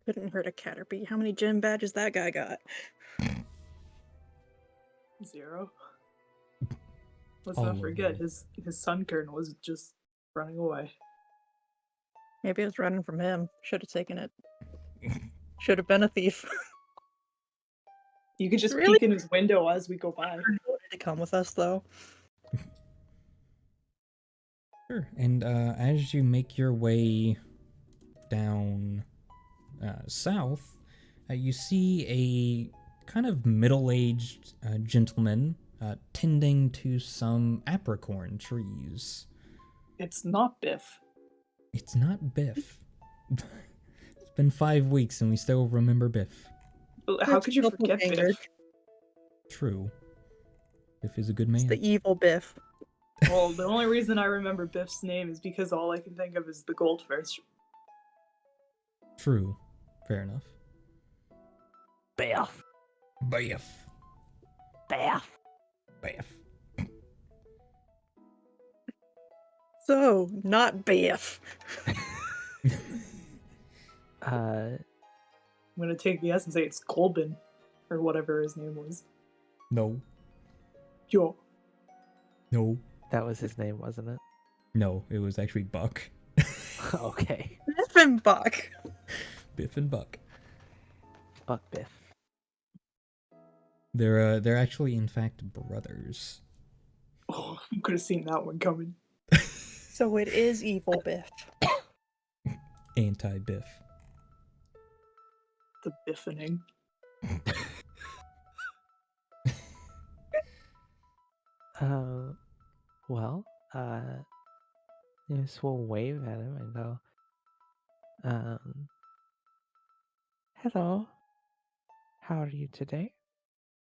Couldn't hurt a Caterpie. How many gym badges that guy got? 0. Let's All not of forget, them. his Sunkern was just running away. Maybe it was running from him. Should have taken it. Should have been a thief. You could just Really? peek in his window as we go by. Wanted to come with us, though. Sure. And as you make your way down south, you see a kind of middle-aged gentleman tending to some apricorn trees. It's not Biff. It's not Biff. It's been 5 weeks and we still remember Biff. How could you forget Biff? True. Biff is a good man. It's the evil Biff. Well, the only reason I remember Biff's name is because all I can think of is the goldfish. True. Fair enough. Biff. Biff. Biff. Biff. So, not Biff. I'm gonna take the S and say it's Colbin, or whatever his name was. No. Yo. No. That was his name, wasn't it? No, it was actually Buck. Okay. Biff and Buck. Biff and Buck. Buck Biff. They're actually in fact brothers. Oh, I could have seen that one coming. So it is evil Biff. Anti-Biff. The Biffining. Well, yes, we'll wave at him and go, hello, how are you today?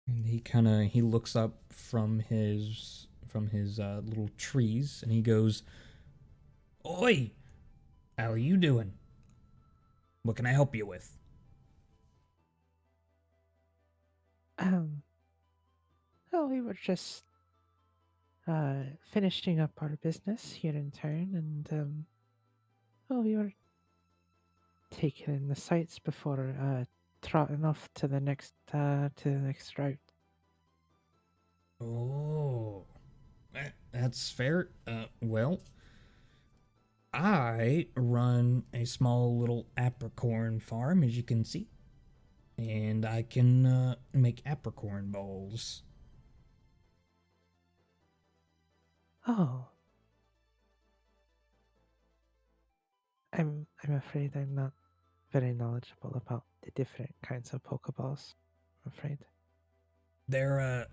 And he looks up from his little trees and he goes, "Oi, how are you doing? What can I help you with?" Well, we were just, finishing up our business here in town, and, well, we were taking in the sights before, trotting off to the next route. Oh, that's fair. Well, I run a small little apricorn farm, as you can see, and I can make apricorn balls. Oh. I'm afraid I'm not very knowledgeable about the different kinds of Pokeballs, I'm afraid. They're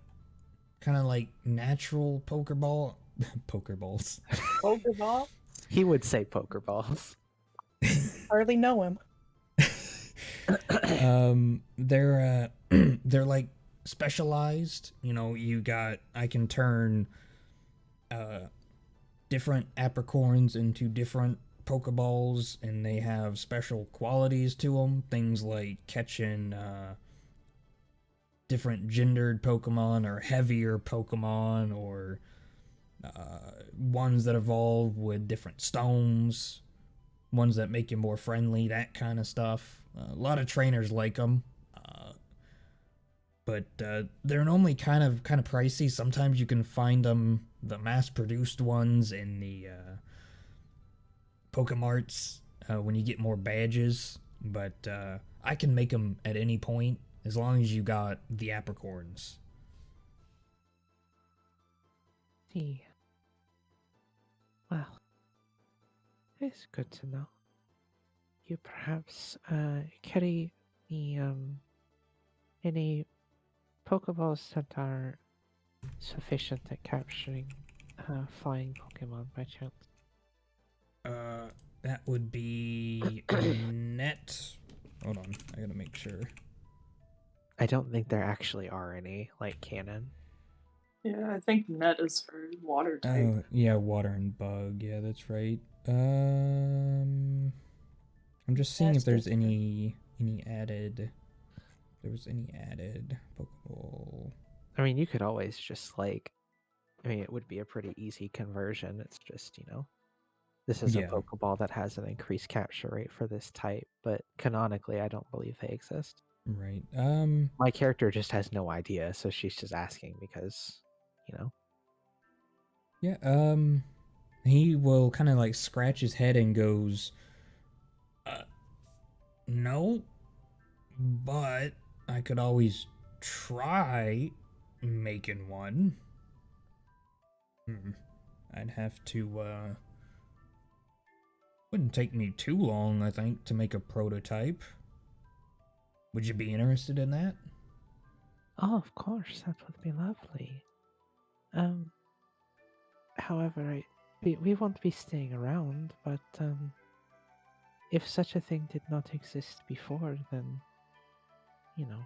kind of like natural Pokeballs. Pokeball? He would say Pokeballs. Hardly know him. They're they're like specialized. You know, I can turn different apricorns into different Pokeballs, and they have special qualities to them. Things like catching different gendered Pokemon or heavier Pokemon, or ones that evolve with different stones, ones that make you more friendly, that kind of stuff. A lot of trainers like them, but they're normally kind of pricey. Sometimes you can find them, the mass-produced ones, in the Pokemarts when you get more badges. But I can make them at any point as long as you got the apricorns. See. Well, it's good to know. You perhaps carry any Pokeballs that are sufficient at capturing flying Pokemon by chance? That would be net. Hold on, I gotta make sure. I don't think there actually are any, like, canon. Yeah, I think net is for water type. Oh, yeah, water and bug. Yeah, that's right. I'm just seeing if there's any added. If there was any added Pokeball. I mean, you could always just, like, I mean, it would be a pretty easy conversion. It's just, This is Yeah. a Pokeball that has an increased capture rate for this type, but canonically, I don't believe they exist. Right. My character just has no idea, so she's just asking because, you know. Yeah, he will kind of like scratch his head and goes, no, but I could always try making one. I'd have to, wouldn't take me too long, I think, to make a prototype. Would you be interested in that? Oh, of course, that would be lovely. However, we won't be staying around, but if such a thing did not exist before, then, you know,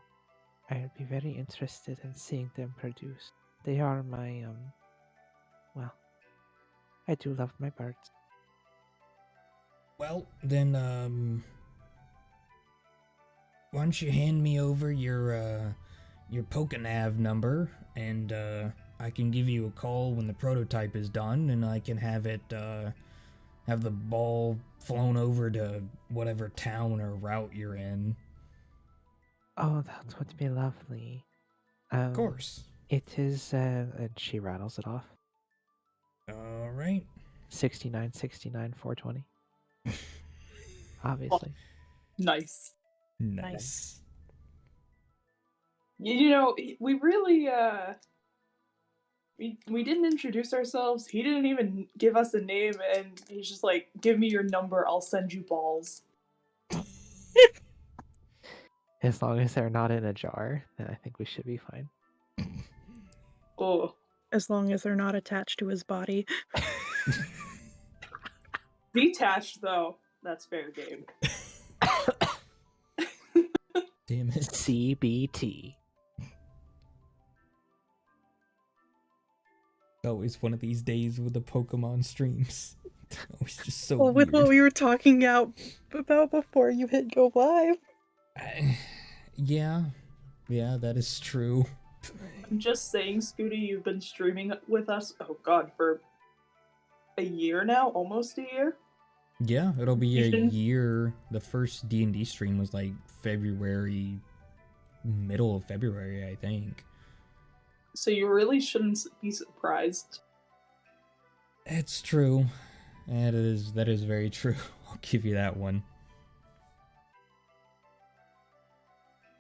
I'd be very interested in seeing them produced. They are my, well, I do love my birds. Well, then, why don't you hand me over your Pokenav number, and, I can give you a call when the prototype is done, and I can have it, have the ball flown over to whatever town or route you're in. Oh, that would be lovely. Of course. It is, and she rattles it off. All right. 69, 69, 420. Obviously. Nice. Nice. You know, we really we didn't introduce ourselves. He didn't even give us a name, and he's just like, "Give me your number. I'll send you balls." As long as they're not in a jar, then I think we should be fine. Oh, As long as they're not attached to his body. detached though. That's fair game. Damn it. CBT. Always one of these days with the Pokemon streams. Always just so Well, with weird. what we were talking about before you hit go live. Yeah, that is true. I'm just saying, Scooty, you've been streaming with us, oh god, for a year now? Almost a year? Yeah, it'll be a You shouldn't- year. The first D&D stream was like February, middle of February, I think. So you really shouldn't be surprised. It's true. That is very true. I'll give you that one.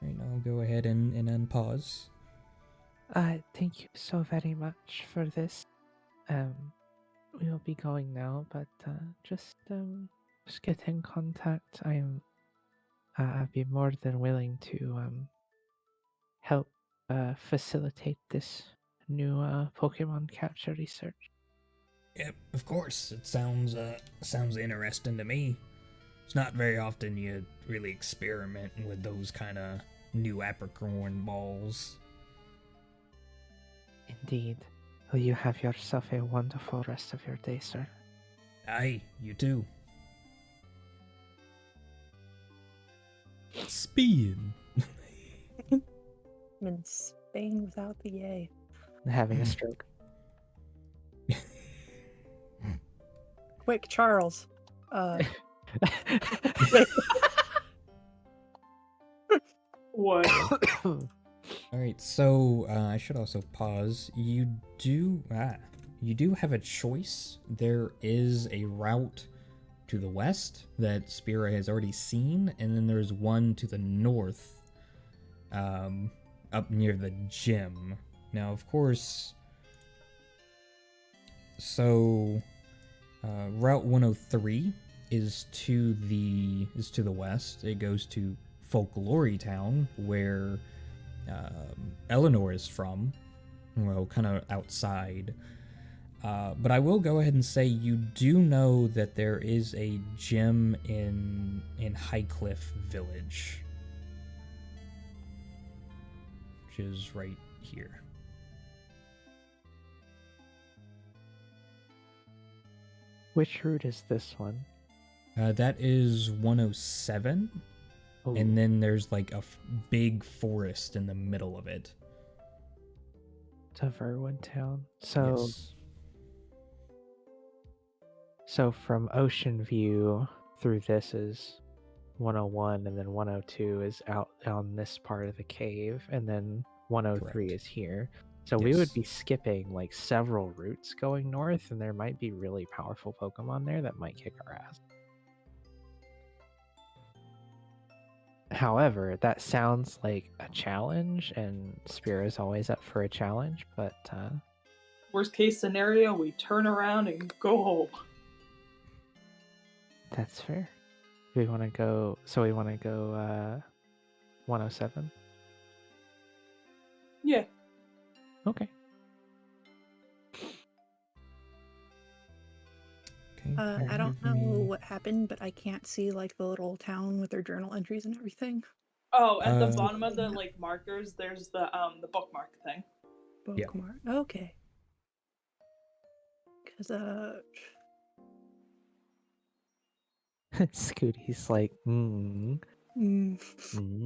Right, I'll go ahead and unpause. Thank you so very much for this. We will be going now, but just get in contact. I'd be more than willing to help facilitate this new Pokemon capture research. Yep, of course. It sounds interesting to me. It's not very often you really experiment with those kind of new apricorn balls. Indeed. Will you have yourself a wonderful rest of your day, sir? Aye, you too. Spain. I'm in Spain without the A. Having a stroke. Quick, Charles. What? Alright, so I should also pause. You do have a choice. There is a route to the west that Spira has already seen, and then there's one to the north, up near the gym. Now, of course, so Route 103 is to the west. It goes to Folklore Town, where Eleanor is from, well, kind of outside. But I will go ahead and say you do know that there is a gym in Highcliff Village, which is right here. Which route is this one? That is 107. Oh, And then there's like a big forest in the middle of it. to Verwin Town. So, Yes. So from Ocean View through this is 101, and then 102 is out on this part of the cave, and then 103 Correct. is here. So we would Yes. be skipping like several routes going north, and there might be really powerful Pokemon there that might kick our ass. However, that sounds like a challenge, and Spear's always up for a challenge, but Worst case scenario, we turn around and go home. that's fair. We want to go, so we want to go 107? Yeah. Okay. Okay. I don't know give me- what happened, but I can't see like the little town with their journal entries and everything. Oh, at the Uh, bottom of the like markers, there's the bookmark thing. Yeah. Bookmark. Okay. Because Scooty's like,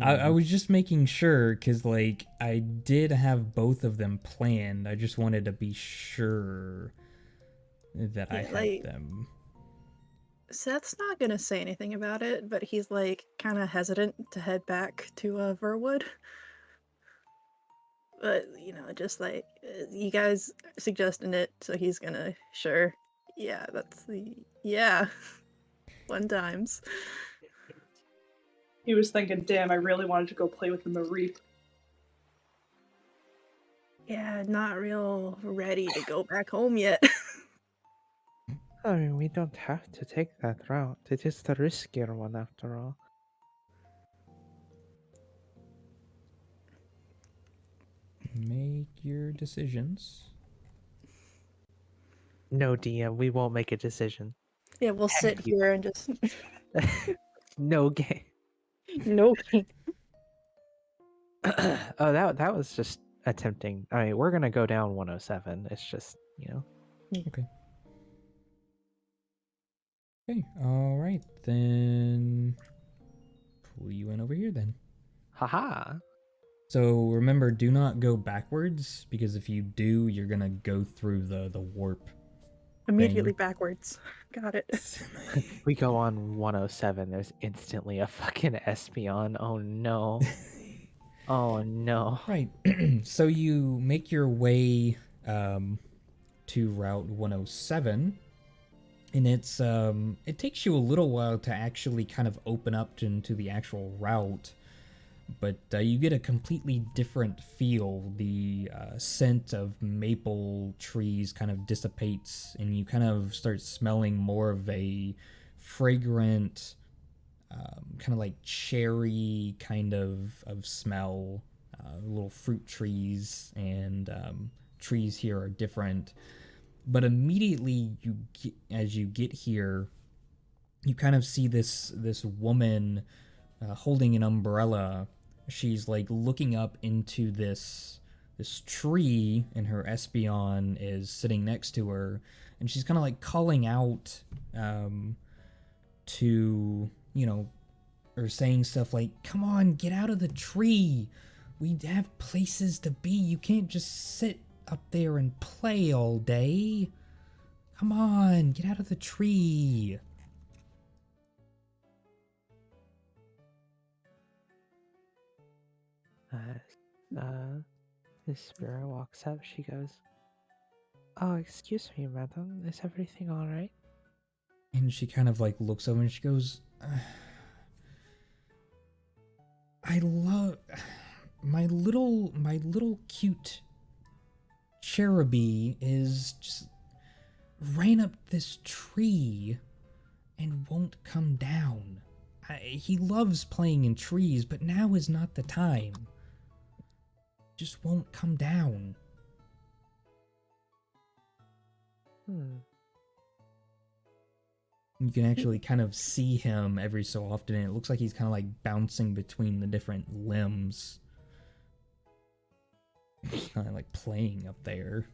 I was just making sure because, like, I did have both of them planned. I just wanted to be sure that I Yeah, had like- them. Seth's not gonna say anything about it, but he's like kind of hesitant to head back to Verwood. But just like you guys suggesting it, so he's gonna sure. Yeah, that's the fun times. He was thinking, damn, I really wanted to go play with the Mareep. Yeah, not real ready to go back home yet. I mean, we don't have to take that route. It is the riskier one after all. Make your decisions. No, DM, we won't make a decision. Yeah, we'll sit here and just No game. no. Oh, that was just attempting. I mean, we're gonna go down 107. It's just, Okay. Okay. All right. Then pull you in over here then. haha. So remember, do not go backwards because if you do, you're gonna go through the warp. Immediately backwards. Got it. We go on 107. There's instantly a fucking Espeon. Oh no. Oh no. Right. So you make your way to Route 107, and it takes you a little while to actually kind of open up into the actual route, but you get a completely different feel. The scent of maple trees kind of dissipates, and you kind of start smelling more of a fragrant, kind of like cherry kind of smell. Little fruit trees and trees here are different, but immediately as you get here, you kind of see this woman holding an umbrella. She's like looking up into this tree, and her Espeon is sitting next to her, and she's kind of like calling out to or saying stuff like, "Come on, get out of the tree. We have places to be. You can't just sit up there and play all day. Come on, get out of the tree." This spirit walks up. She goes, "Oh, excuse me, madam. Is everything all right?" And she kind of like looks over and she goes, "I love my little cute cheruby is just ran up this tree and won't come down. He loves playing in trees, but now is not the time. Just won't come down." You can actually kind of see him every so often, and it looks like he's kind of like bouncing between the different limbs. Kind of like playing up there.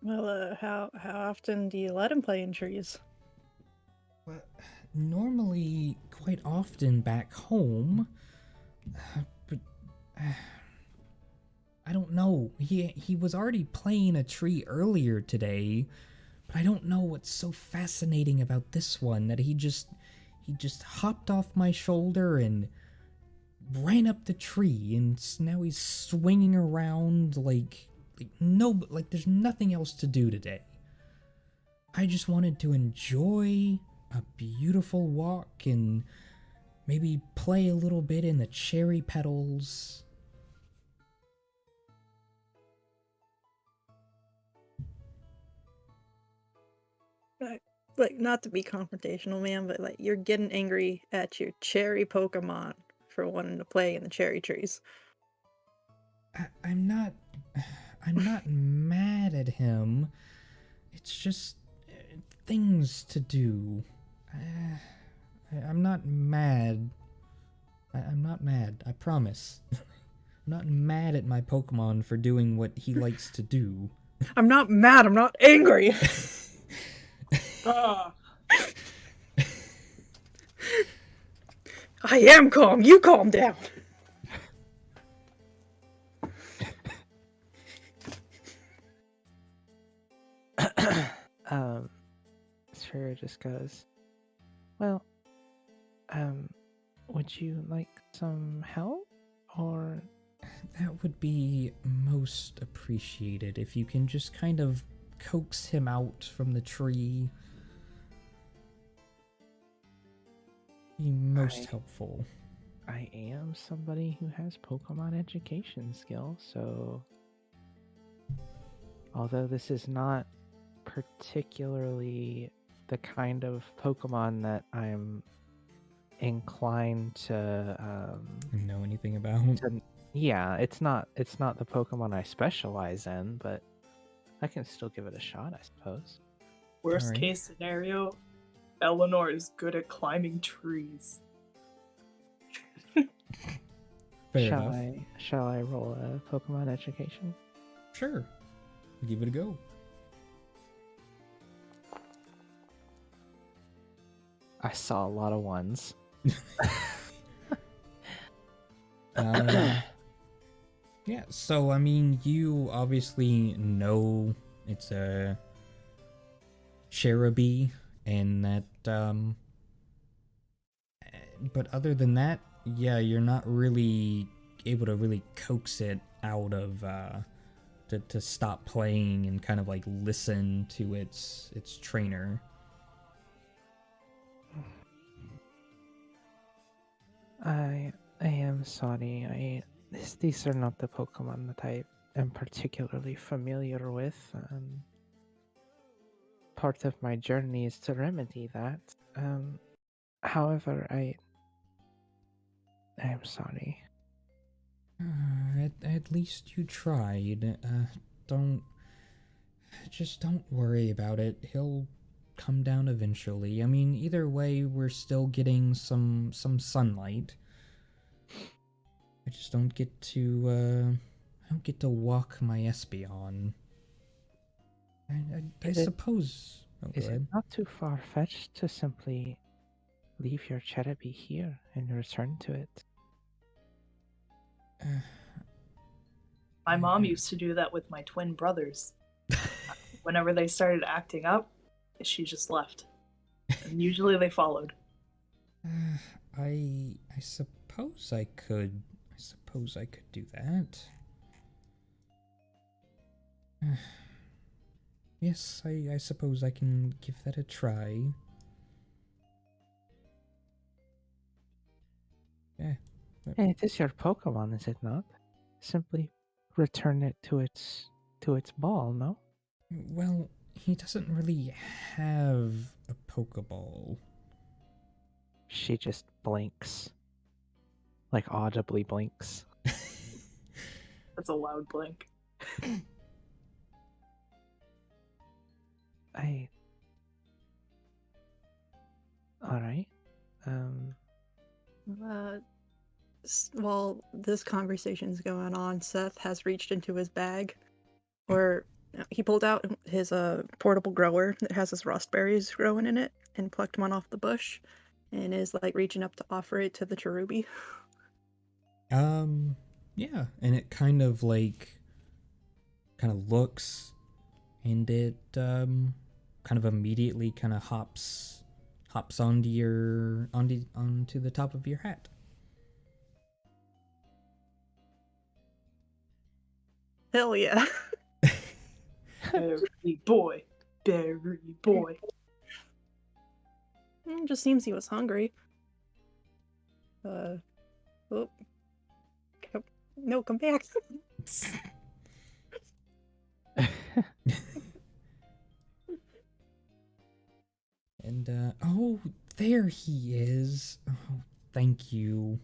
Well, how often do you let him play in trees? Well, normally quite often back home, but I don't know. He was already playing a tree earlier today, But I don't know what's so fascinating about this one that he just hopped off my shoulder and ran up the tree, and now he's swinging around like there's nothing else to do today. I just wanted to enjoy a beautiful walk and maybe play a little bit in the cherry petals. Like, not to be confrontational, man, but like you're getting angry at your cherry Pokemon for wanting to play in the cherry trees. I'm not mad at him. It's just things to do. I'm not mad. I'm not mad, I promise. I'm not mad at my Pokemon for doing what he likes to do. I'm not mad, I'm not angry. Ah, I am calm, you calm down. Sphera just goes, well, would you like some help? Or That would be most appreciated if you can just kind of coax him out from the tree. Be most helpful. I am somebody who has Pokemon education skill, so although this is not particularly the kind of Pokemon that I'm inclined to Know anything about? yeah, it's not the Pokemon I specialize in, but I can still give it a shot, I suppose. worst Alright. case scenario, Eleanor is good at climbing trees. Fair shall enough. Shall I roll a Pokemon education? Sure. Give it a go. I saw a lot of ones. Yeah, so I mean, you obviously know it's a Cherubi, and that, but other than that, yeah, you're not really able to really coax it out of, to stop playing and kind of like listen to its trainer. I am sorry. These are not the Pokemon that I am particularly familiar with. Part of my journey is to remedy that. However, I am sorry. At least you tried. Don't worry about it. He'll come down eventually. I mean, either way, we're still getting some sunlight. I just don't get to walk my Espeon. I suppose. Oh, go Is it ahead. not too far-fetched to simply leave your Cherubi here and return to it? My mom used to do that with my twin brothers. Whenever they started acting up, she just left. And usually they followed. I suppose I could. I suppose I could do that. Yes, I suppose I can give that a try. Yeah. Hey, it is your Pokemon, is it not? Simply return it to its ball, no? Well, he doesn't really have a Pokeball. She just blinks. Like audibly blinks. That's a loud blink. Alright. While this conversation's going on, Seth has reached into his bag, or he pulled out his portable grower that has his rust berries growing in it, and plucked one off the bush, and is like reaching up to offer it to the Cherubi. Yeah, and it kind of looks, and it kind of immediately kind of hops onto the top of your hat. Hell yeah. Berry boy. Berry boy. Just seems he was hungry. Oh. No, come back. And oh, there he is. Oh, thank you.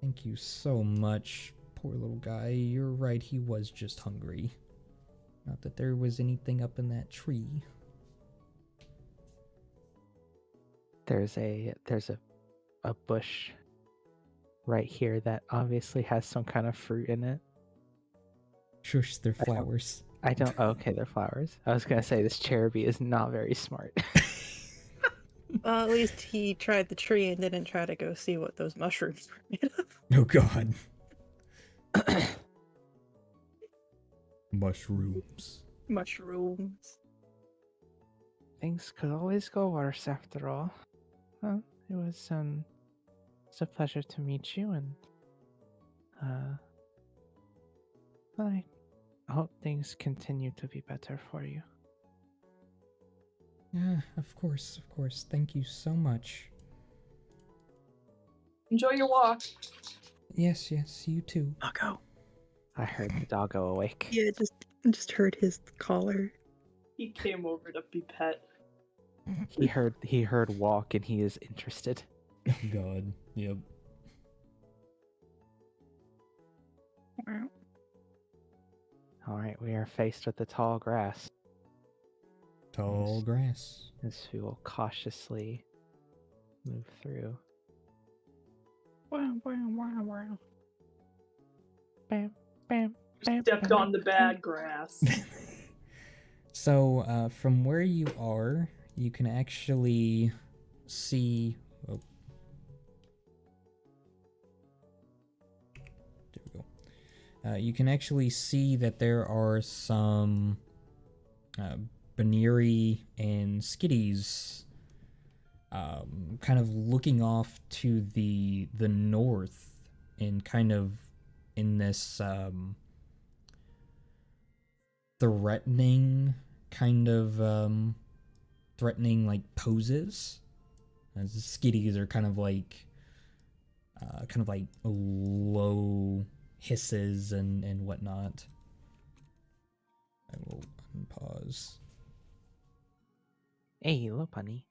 Thank you so much. Poor little guy. You're right, he was just hungry. Not that there was anything up in that tree. There's a bush right here that obviously has some kind of fruit in it. Shush, they're flowers. I don't. Oh, okay, they're flowers. I was gonna say this Cherubi is not very smart. At least he tried the tree and didn't try to go see what those mushrooms were made of. Oh god. Mushrooms. Mushrooms. Things could always go worse after all. Well, it's a pleasure to meet you, and I hope things continue to be better for you. Yeah, of course. Thank you so much. Enjoy your walk. Yes, you too. Doggo. I heard the doggo awake. Yeah, just heard his collar. He came over to be pet. He heard walk, and he is interested. Oh god. Yep. Wow. All right, we are faced with the tall grass. Tall grass. As we will cautiously move through. Wow. Wow. Bam, bam, bam. Stepped bam. on the bad grass. So, from where you are, you can actually see. Oh. There we go. You can actually see that there are some Baniri and Skitties kind of looking off to the north and kind of in this threatening like poses, as the Skitties are kind of like low hisses and whatnot. I will unpause. Hey, hello, bunny.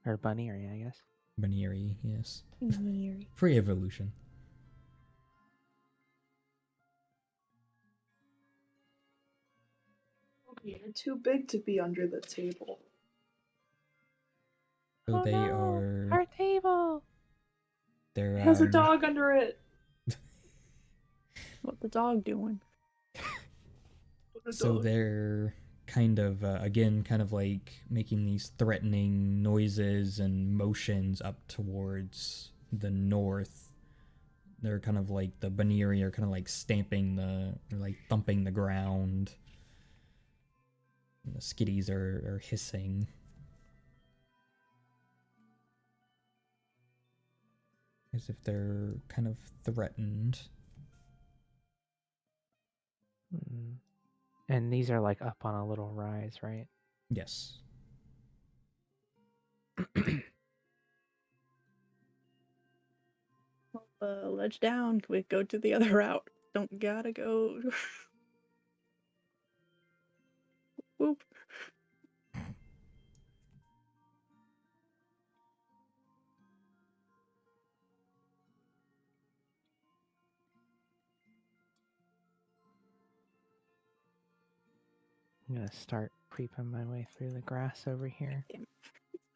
Or Bunnery, I guess. Baniri, yes. Baniri. Free evolution. You're too big to be under the table. So Oh they no, are. our table. They're. It has a dog under it. What the dog doing? What a So dog. they're kind of again, kind of like making these threatening noises and motions up towards the north. They're kind of like the Baniri are kind of like thumping the ground. And the Skitties are hissing. As if they're kind of threatened. Mm. And these are like up on a little rise, right? Yes. Ledge down. We go to the other route. Don't gotta go. Whoop. I'm gonna start creeping my way through the grass over here.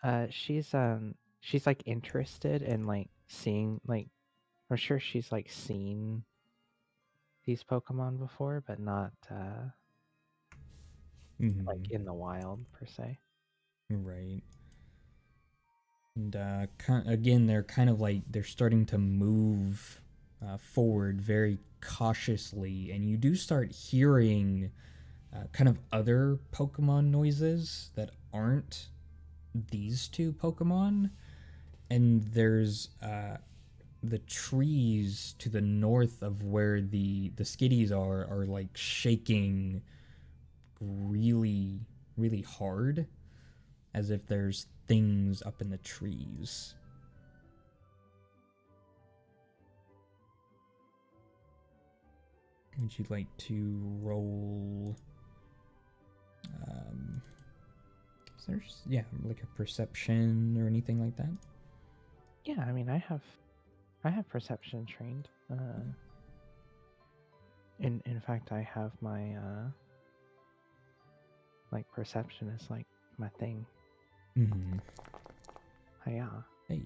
Damn. She's like interested in like seeing like I'm sure she's like seen these Pokemon before, but not like in the wild per se. Right. And again, they're kind of like they're starting to move forward very cautiously, and you do start hearing kind of other Pokemon noises that aren't these two Pokemon. And there's the trees to the north of where the skitties are like shaking really, really hard, as if there's things up in the trees. Would you like to roll? Is there, yeah, like a perception or anything like that? Yeah, I mean, I have perception trained. In fact, I have my like perception is like my thing. Mm-hmm. Yeah. Hey.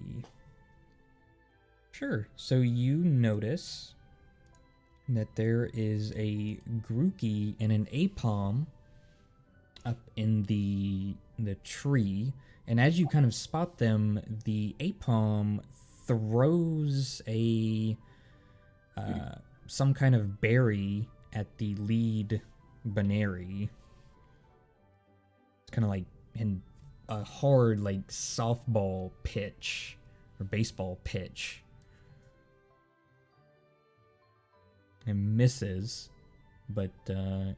Sure. So you notice that there is a Grookey and an Apom up in the tree, and as you kind of spot them, the Apom throws a some kind of berry at the lead Baneri. It's kind of like in a hard like softball pitch or baseball pitch, and misses, but yeah,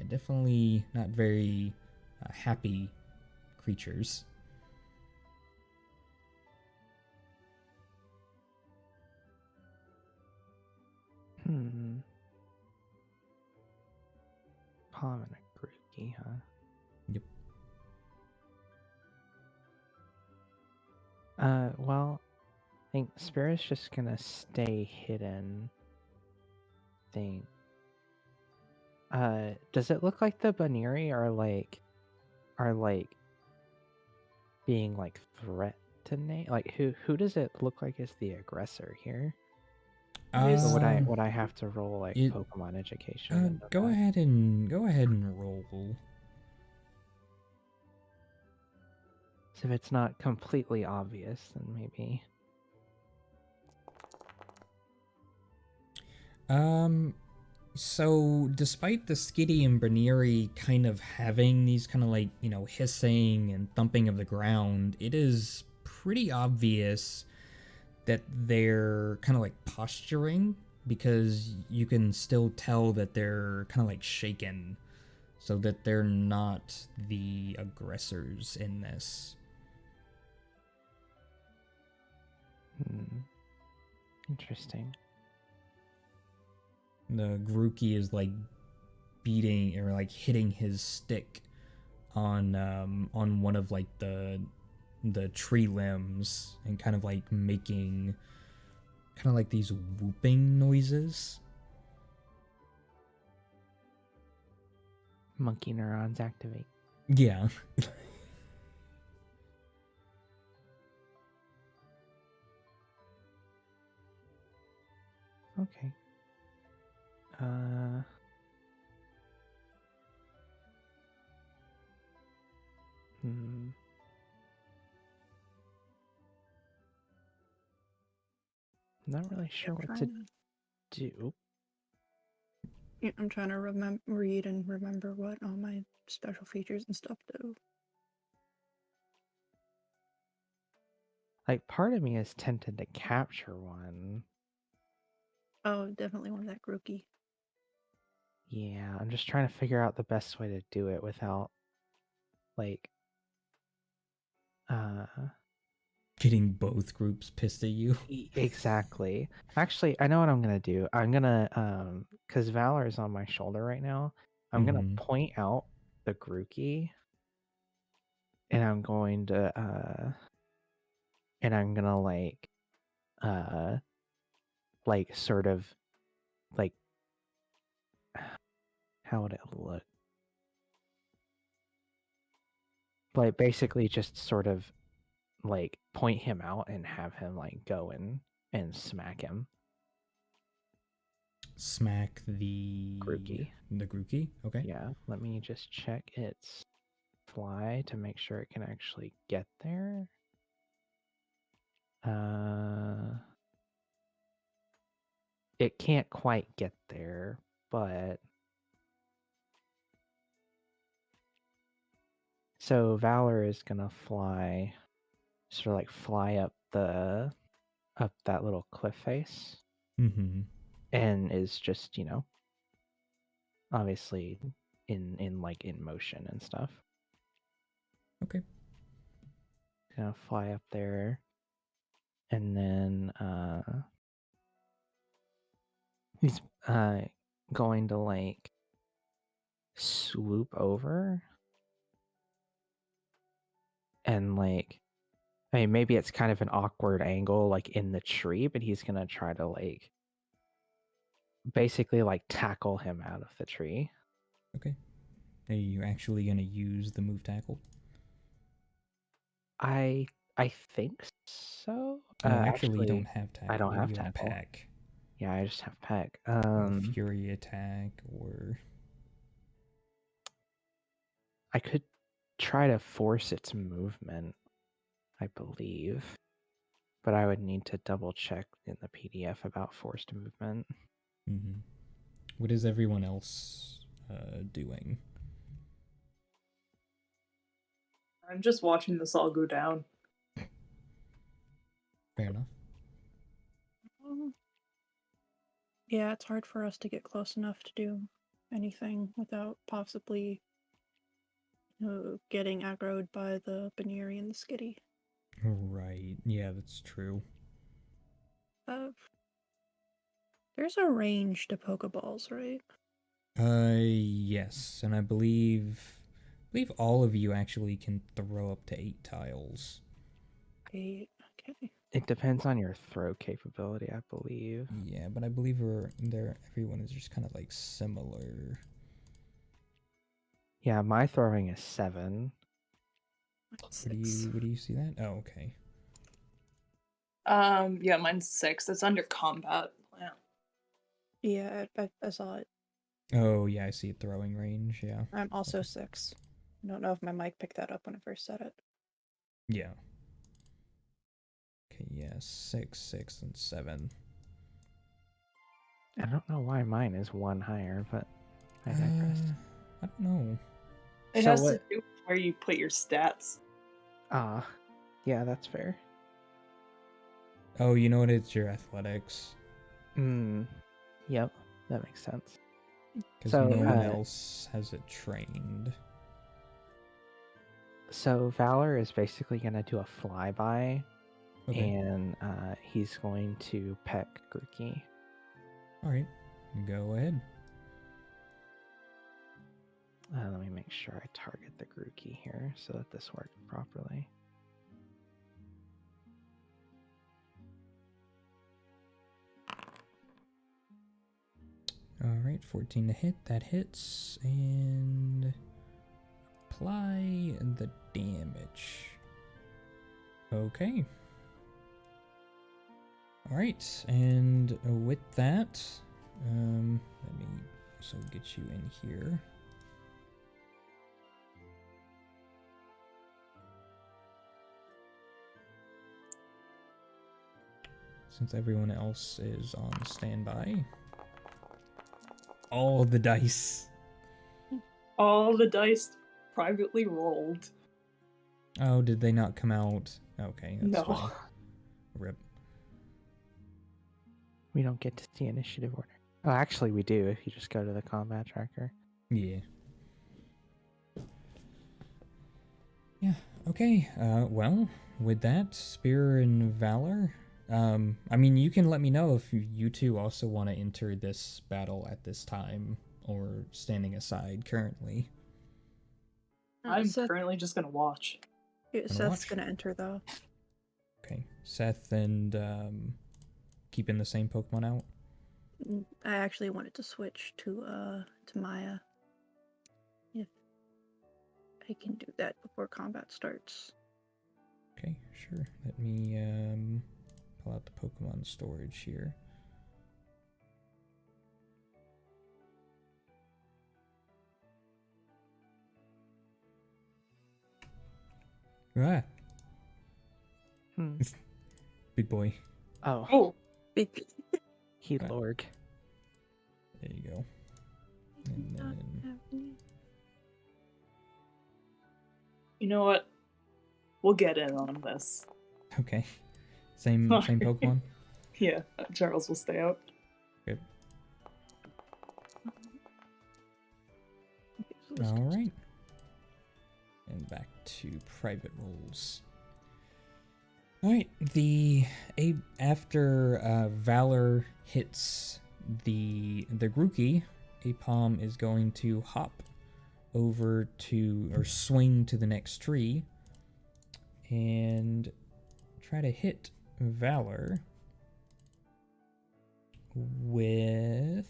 definitely not very happy creatures. Palm and a Grookey, huh? Yep. Well, I think Spirit's just gonna stay hidden. Thing. Does it look like the Baneri are like being like threatening? Like who does it look like is the aggressor here? Or would I have to roll like it- Pokemon education? to know Go that? ahead and roll. So if it's not completely obvious, then maybe. So despite the Skitty and Baneri kind of having these kind of like, you know, hissing and thumping of the ground, it is pretty obvious that they're kind of like posturing, because you can still tell that they're kind of like shaken, so that they're not the aggressors in this. Interesting. The Grookey is like beating or like hitting his stick on one of like the tree limbs, and kind of like making kind of like these whooping noises. Monkey neurons activate. Yeah. Okay. Not really sure what to do. Yeah, I'm trying to read and remember what all my special features and stuff do. Like, part of me is tempted to capture one. Oh, definitely one of that Grookey. Yeah, I'm just trying to figure out the best way to do it without, like, Getting both groups pissed at you. exactly. Actually, I know what I'm gonna do. I'm gonna, because Valor is on my shoulder right now, I'm gonna point out the Grookey, and I'm going to, and I'm gonna, like, sort of, like, how would it look? Like, basically just sort of, like, point him out and have him, like, go and smack him. Smack the Grookey. The Grookey? Okay. Yeah, let me just check its fly to make sure it can actually get there. it can't quite get there, but so Valor is gonna fly, sort of like fly up that little cliff face, Mm-hmm. and is just obviously in motion and stuff. Okay. Gonna fly up there, and then he's going to like swoop over and like, I mean, maybe it's kind of an awkward angle like in the tree, but he's gonna try to like basically like tackle him out of the tree. Okay. Are you actually gonna use the move tackle? I think so. Actually, you don't have tackle. I don't have you tackle. Pack. Yeah, I just have peck. Or fury attack, or I could try to force its movement, I believe, but I would need to double check in the PDF about forced movement. mm-hmm. What is everyone else doing? I'm just watching this all go down. Fair enough. Yeah, it's hard for us to get close enough to do anything without possibly getting aggroed by the Baneri and the Skitty. Right. Yeah, that's true. There's a range to Pokeballs, right? Yes, and I believe all of you actually can throw up to 8 tiles. 8. Okay. It depends on your throw capability, I believe. Yeah, but I believe everyone is just kind of like similar. Yeah, my throwing is 7. Where do you see that? Oh, okay. Yeah, mine's 6. It's under combat. Yeah, I saw it. Oh, yeah, I see it throwing range, yeah. I'm also 6. I don't know if my mic picked that up when I first said it. Yeah. Okay, yeah, 6, 6, and 7. I don't know why mine is 1 higher, but I digress. I don't know. It So has what- to do with where you put your stats. Yeah, that's fair. Oh, you know what? It's your athletics. Yep, that makes sense. Because So, no one else has it trained. So Valor is basically going to do a flyby, Okay. and he's going to peck Grookey. Alright. Go ahead. Let me make sure I target the Grookey here so that this works properly. Alright, 14 to hit. That hits. And apply the damage. Okay. Alright, and with that, let me also get you in here. Since everyone else is on standby. All the dice. All the dice privately rolled. Oh, did they not come out? Okay, that's No. fine. Rip. We don't get to see initiative order. Oh, actually, we do if you just go to the combat tracker. Yeah. Yeah, okay. Well, with that, Spear and Valor, I mean, you can let me know if you two also want to enter this battle at this time, or standing aside currently. I'm currently just gonna watch. Seth's gonna enter, though. Okay. Seth and, keeping the same Pokemon out? I actually wanted to switch to Maya. If I can do that before combat starts. Okay, sure. Let me, pull out the Pokemon storage here. Ah, big boy. Oh, Oh, Big. Lorg. There you go. And then, You know what? We'll get in on this. okay. Same Pokemon? Yeah, Charles will stay out. Good. Alright. And back to private roles. Alright, after Valor hits the Grookey, Apom is going to hop over to, or swing to the next tree and try to hit Valor with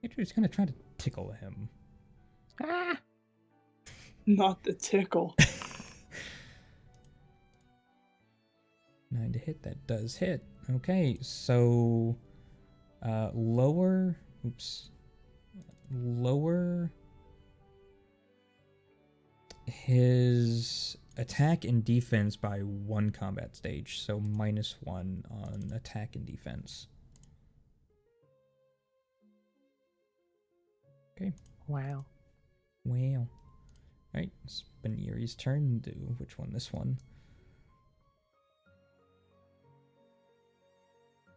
actually it's gonna try to tickle him. Ah! Not the tickle. 9 to hit, that does hit. Okay, so lower his attack and defense by 1 combat stage, so -1 on attack and defense. Okay. Wow. Wow. Alright, it's Baniri's turn. Do which one? This one.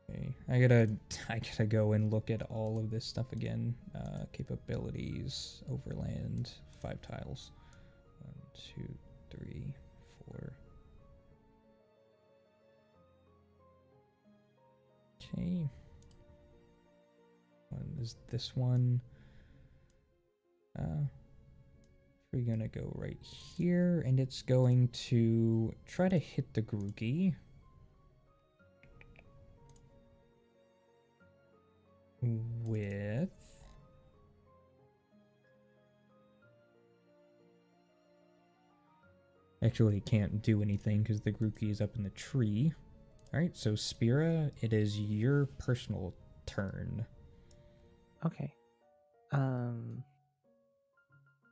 Okay, I gotta go and look at all of this stuff again. Capabilities, overland, 5 tiles. 1, 2, 3, 4. Okay. One is this one. We're gonna go right here, and it's going to try to hit the Grookey. With actually he can't do anything because the Grookey is up in the tree. Alright, so Spira, it is your personal turn. Okay.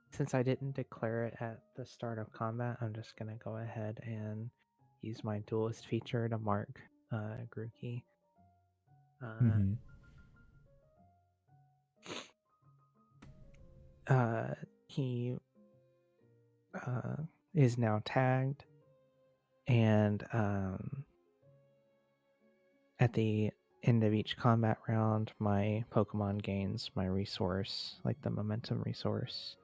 Since I didn't declare it at the start of combat, I'm just gonna go ahead and use my duelist feature to mark Grookey. He is now tagged, and at the end of each combat round, my Pokemon gains my resource, like the momentum resource.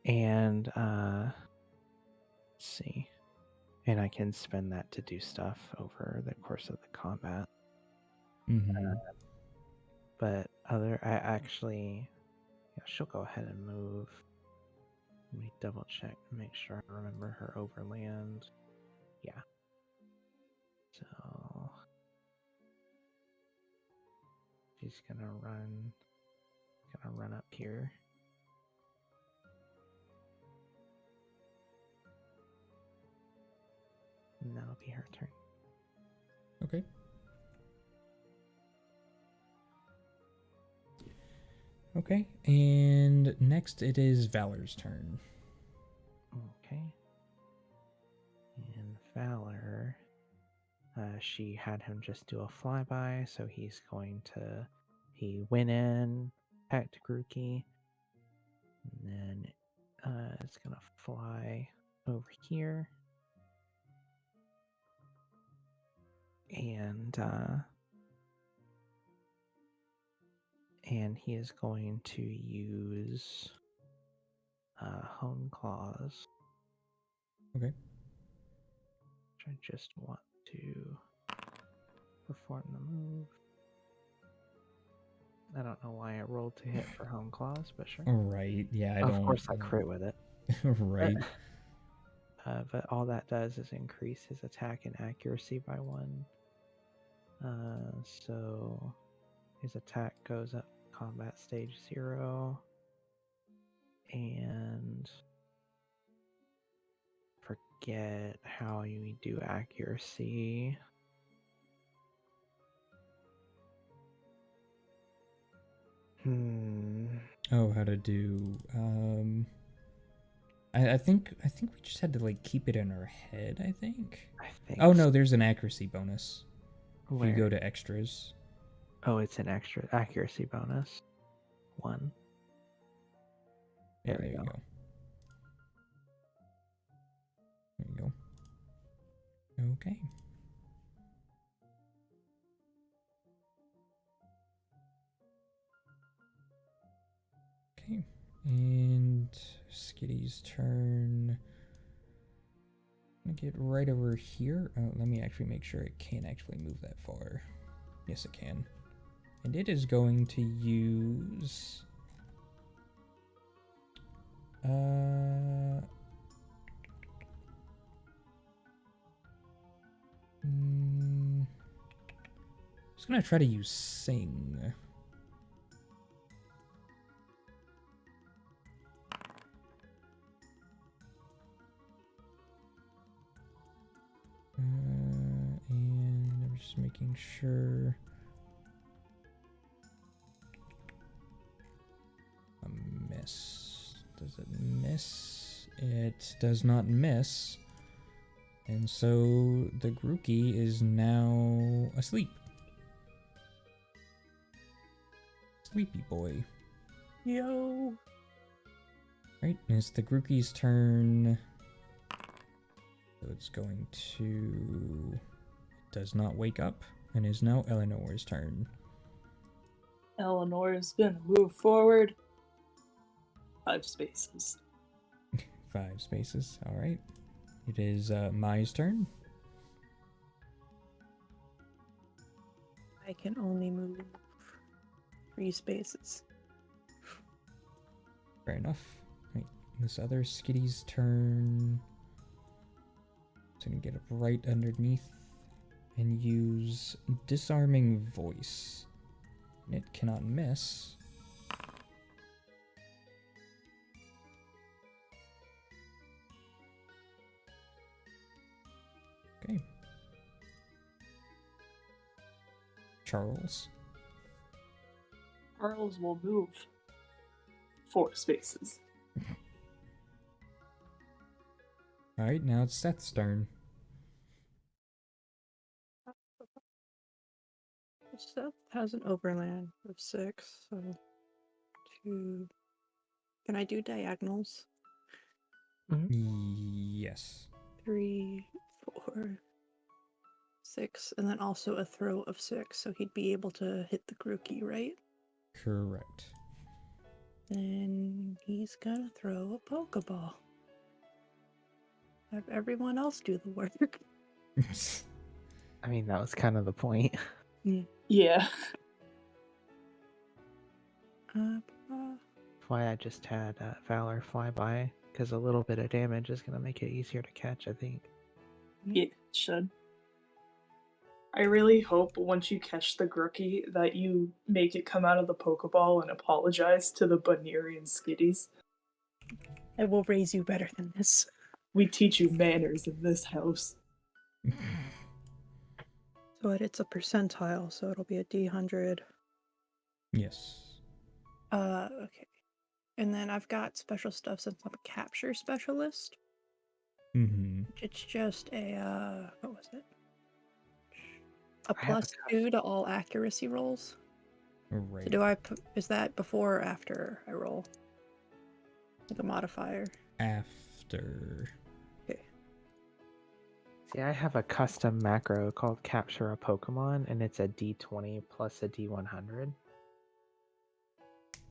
And let's see, and I can spend that to do stuff over the course of the combat. But she'll go ahead and move. Let me double check and make sure I remember her overland. Yeah. So she's gonna run up here. And that'll be her turn. Okay. Okay, and next it is Valor's turn. Okay. And Valor, she had him just do a flyby, so he went in, pecked Grookey, and then it's gonna fly over here. And he is going to use Hone Claws. Okay. Which I just want to perform the move. I don't know why I rolled to hit for Hone Claws, but sure. Right, yeah, Of course I crit with it. Right. But all that does is increase his attack and accuracy by 1. So his attack goes up combat stage 0. And forget how you do accuracy. Oh, how to do I think we just had to like keep it in our head. I think. I think. Oh no, there's an accuracy bonus. Where? If you go to extras. Oh, it's an extra accuracy bonus. 1. There we go. There you go. Okay. Okay. And Skitty's turn. I'm gonna get right over here. Oh, let me actually make sure it can actually move that far. Yes, it can. And it is going to use... Just gonna try to use Sing. And I'm just making sure. A miss. Does it miss? It does not miss. And so the Grookey is now asleep. Sleepy boy. Yo. Right, and it's the Grookey's turn. So it's going to... It does not wake up, and is now Eleanor's turn. Eleanor is gonna move forward 5 spaces. 5 spaces, alright. It is Mai's turn. I can only move 3 spaces. Fair enough. Right, this other Skitty's turn. It's gonna get up right underneath and use Disarming Voice. And it cannot miss. Okay. Charles. Charles will move 4 spaces. Alright, now it's Seth's turn. Seth has an overland of 6, so 2. Can I do diagonals? Yes. 3, 4, 6, and then also a throw of 6, so he'd be able to hit the Grookey, right? Correct. Then he's gonna throw a Pokeball. Have everyone else do the work. I mean, that was kind of the point. Yeah. That's why I just had Valor fly by, because a little bit of damage is going to make it easier to catch, I think. Yeah, it should. I really hope once you catch the Grookey that you make it come out of the Pokeball and apologize to the Bunerian Skitties. I will raise you better than this. We teach you manners in this house. So it's a percentile, so it'll be a D100. Yes. Okay. And then I've got special stuff since I'm a capture specialist. Mm-hmm. It's just a, what was it? A I have a +2 to all accuracy rolls. Right. So do I put, is that before or after I roll? Like a modifier? After. Okay. See, I have a custom macro called Capture a Pokemon, and it's a D20 plus a D100.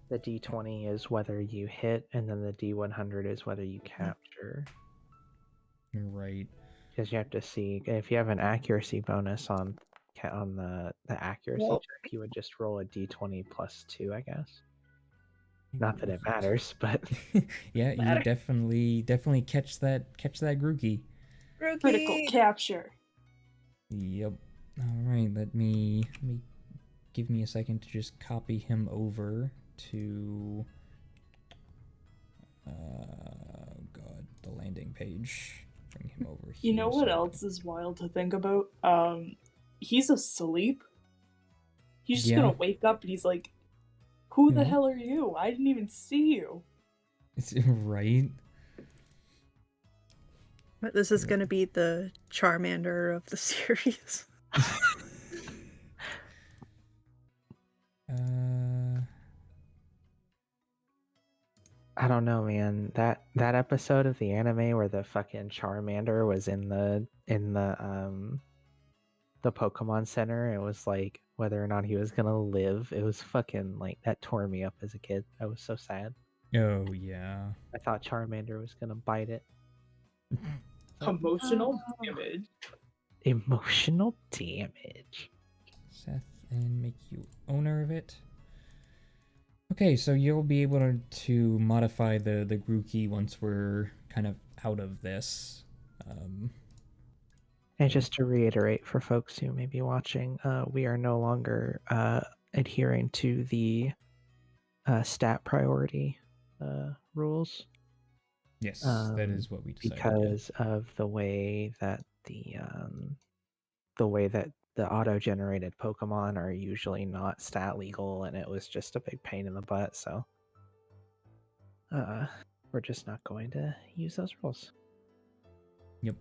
The D20 is whether you hit, and then the D100 is whether you capture. Right. Because you have to see, if you have an accuracy bonus on the accuracy Well, check, you would just roll a D20 plus 2, I guess. Not that it matters, but Yeah, you definitely catch that Grookey. Critical capture. Yep. All right, let me give me a second to just copy him over to God, the landing page. Bring him over here. You know what so- else is wild to think about? He's asleep. He's just Yeah. gonna wake up and he's like, "Who the Yeah. hell are you? I didn't even see you." It's right. This is gonna be the Charmander of the series. I don't know, man. That episode of the anime where the fucking Charmander was in the Pokemon Center, it was like whether or not he was gonna live. It was fucking like that tore me up as a kid. I was so sad. Oh yeah. I thought Charmander was gonna bite it. Emotional damage. Emotional damage. Seth, and make you owner of it. Okay, so you'll be able to modify the Grookey once we're kind of out of this. And just to reiterate for folks who may be watching, we are no longer adhering to the stat priority rules. Yes, that is what we decided. Because of the way that the auto-generated Pokemon are usually not stat legal, and it was just a big pain in the butt. So we're just not going to use those rules. Yep.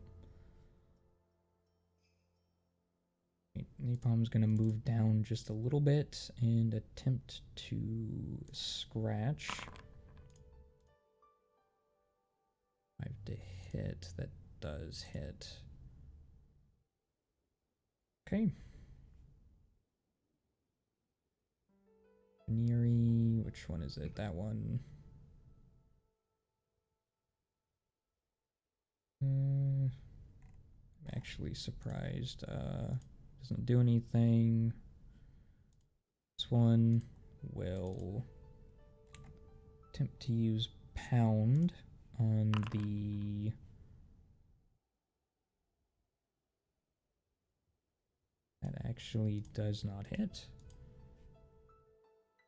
Napalm's gonna move down just a little bit and attempt to scratch. 5 to hit. That does hit. Okay. Venery, which one is it? That one. I'm actually surprised. Doesn't do anything. This one will attempt to use pound on the that actually does not hit.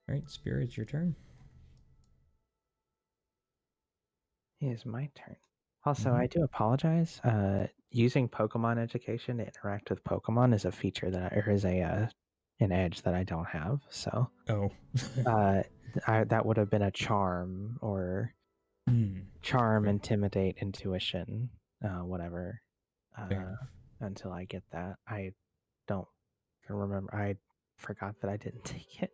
Alright, Spirit, it's your turn. It is my turn. Also, I do apologize. Using Pokemon Education to interact with Pokemon is a feature an edge that I don't have. So, that would have been a charm or charm, Fair. intimidate, intuition, whatever. Until I get that, I don't remember. I forgot that I didn't take it.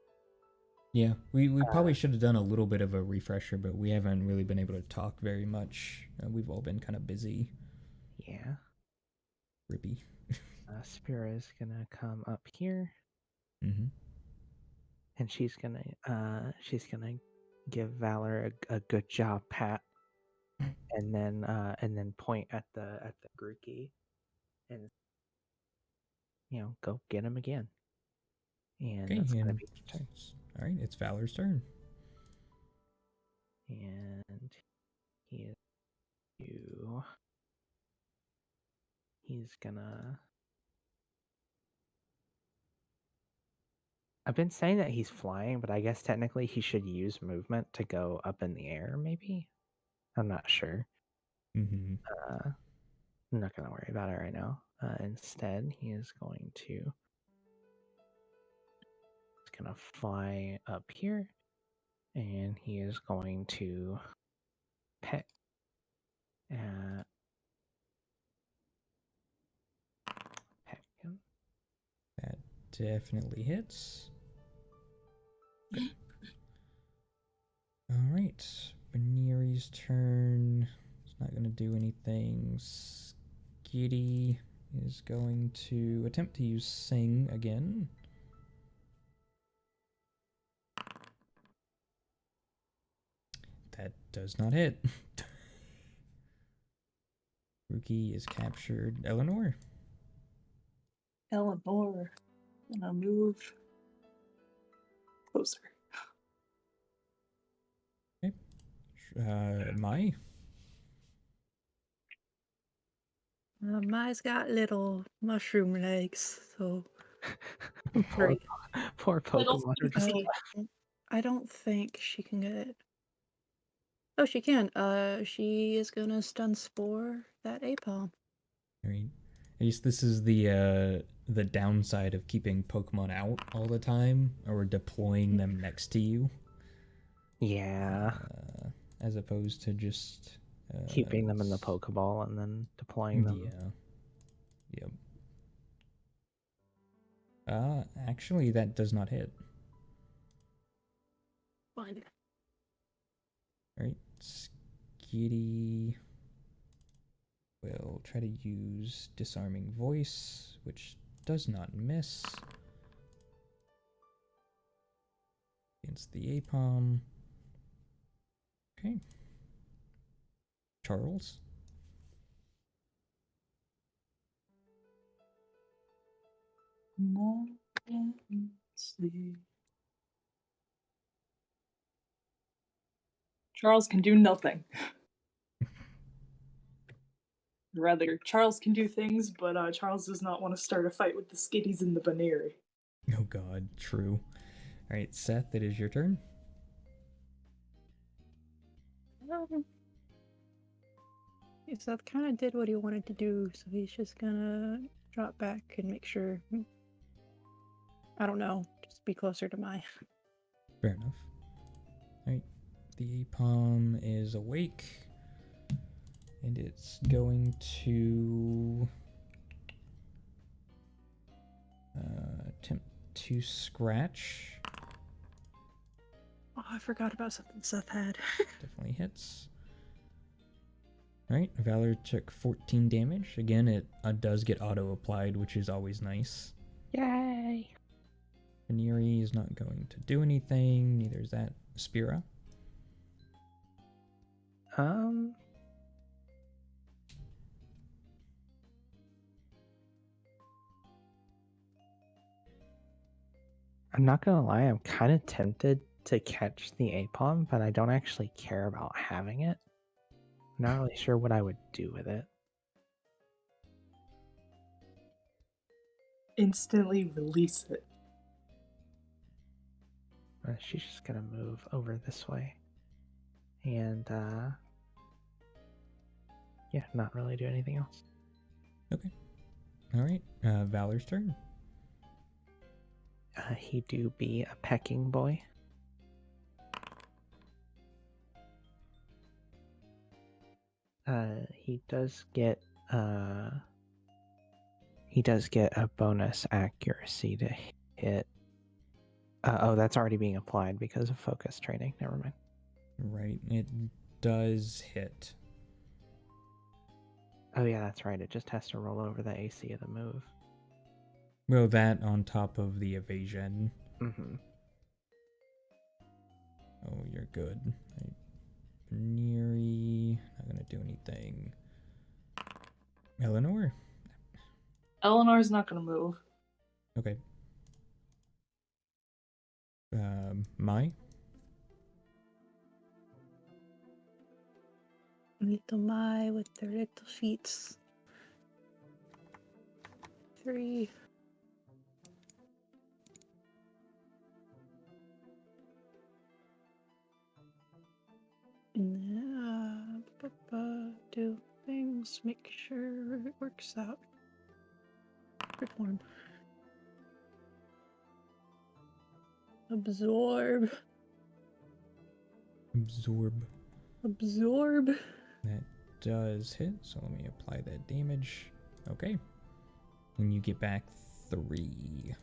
Yeah, we probably should have done a little bit of a refresher, but we haven't really been able to talk very much. We've all been kind of busy. Yeah. Rippy. Spira is gonna come up here, Mm-hmm. and she's gonna give Valor a good job pat, and then point at the Grookey, and go get him again. And Okay, that's gonna be his turn. All right, it's Valor's turn. And he's gonna. I've been saying that he's flying, but I guess technically he should use movement to go up in the air, maybe? I'm not sure. Mm-hmm. I'm not going to worry about it right now. Instead, he is going to fly up here, and he is going to peck him. That definitely hits. Good. All right, Beniri's turn. It's not going to do anything. Skitty is going to attempt to use Sing again. That does not hit. Grookey is captured. Eleanor. Eleanor, gonna move closer. Okay. Mai. Mai's got little mushroom legs, so poor Pokemon. I don't think she can get it. Oh, she can. She is gonna stun spore that Apom. Right. I guess this is the downside of keeping Pokemon out all the time or deploying them next to you. Yeah. As opposed to just keeping them in the Pokeball and then deploying them. Yeah. Yep. Actually, that does not hit. Fine. Alright, Skitty will try to use Disarming Voice, which does not miss. Against the Apom. Okay. Charles. Let's see. Charles can do nothing. Rather, Charles can do things, but Charles does not want to start a fight with the Skitties in the Baneri. Oh god, true. Alright, Seth, it is your turn. Seth kind of did what he wanted to do, so he's just gonna drop back and make sure. I don't know, just be closer to my. Fair enough. Alright, the Apom is awake. And it's going to attempt to scratch. Oh, I forgot about something Seth had. Definitely hits. Alright, Valor took 14 damage. Again, it does get auto-applied, which is always nice. Yay! Baneri is not going to do anything, neither is that Spira. I'm not gonna lie, I'm kind of tempted to catch the Apom, but I don't actually care about having it. I'm not really sure what I would do with it. Instantly release it. She's just gonna move over this way. And, yeah, not really do anything else. Okay. Alright, Valor's turn. He do be a pecking boy. He does get a bonus accuracy to hit. Oh, that's already being applied because of focus training. Never mind. Right, it does hit. Oh yeah, that's right. It just has to roll over the AC of the move. Well, that on top of the evasion. Mm-hmm. Oh, you're good. Right. Baneri, not gonna do anything. Eleanor? Eleanor's not gonna move. Okay. Mai? Little Mai with their little feet. 3. And then, do things, make sure it works out. Perform. Absorb. Absorb. That does hit, so let me apply that damage. Okay. And you get back 3.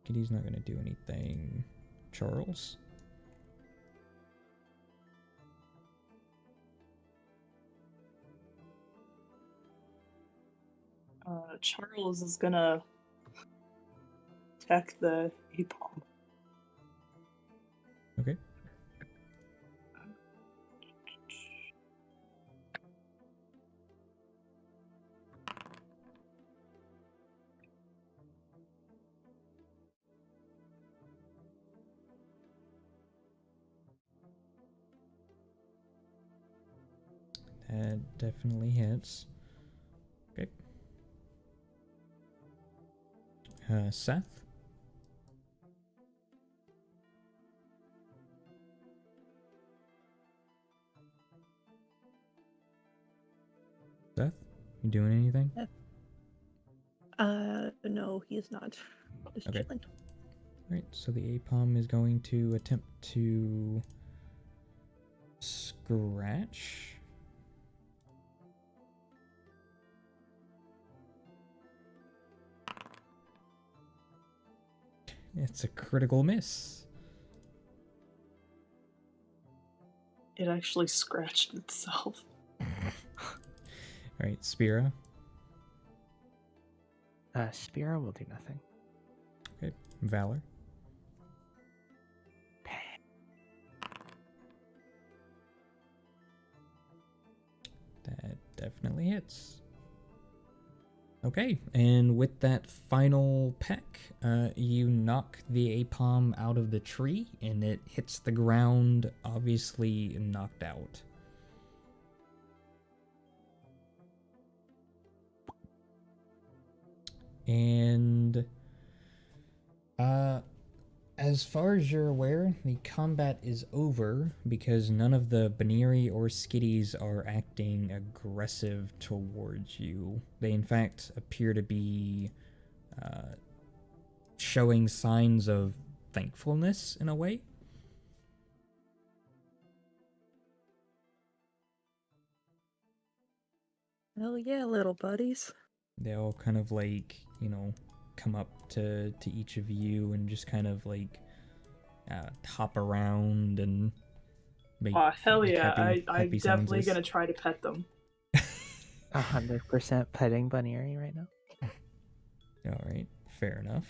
Kitty's not gonna do anything. Charles? Charles is gonna attack the Apom. Okay. That definitely hits. Okay. Seth? Seth? You doing anything? No, he is not. Just Okay. chilling. Right, so the Apom is going to attempt to scratch. It's a critical miss. It actually scratched itself. Alright, Spira. Spira will do nothing. Okay, Valor. That definitely hits. Okay, and with that final peck, you knock the apom out of the tree, and it hits the ground, obviously knocked out. And as far as you're aware, the combat is over because none of the Baniri or Skitties are acting aggressive towards you. They, in fact, appear to be showing signs of thankfulness in a way. Hell yeah, little buddies. They all kind of like, come up to each of you and just kind of like hop around and make Hell like yeah, happy I'm definitely sounds. gonna try to pet them. 100% petting Bunny right now. All right, fair enough.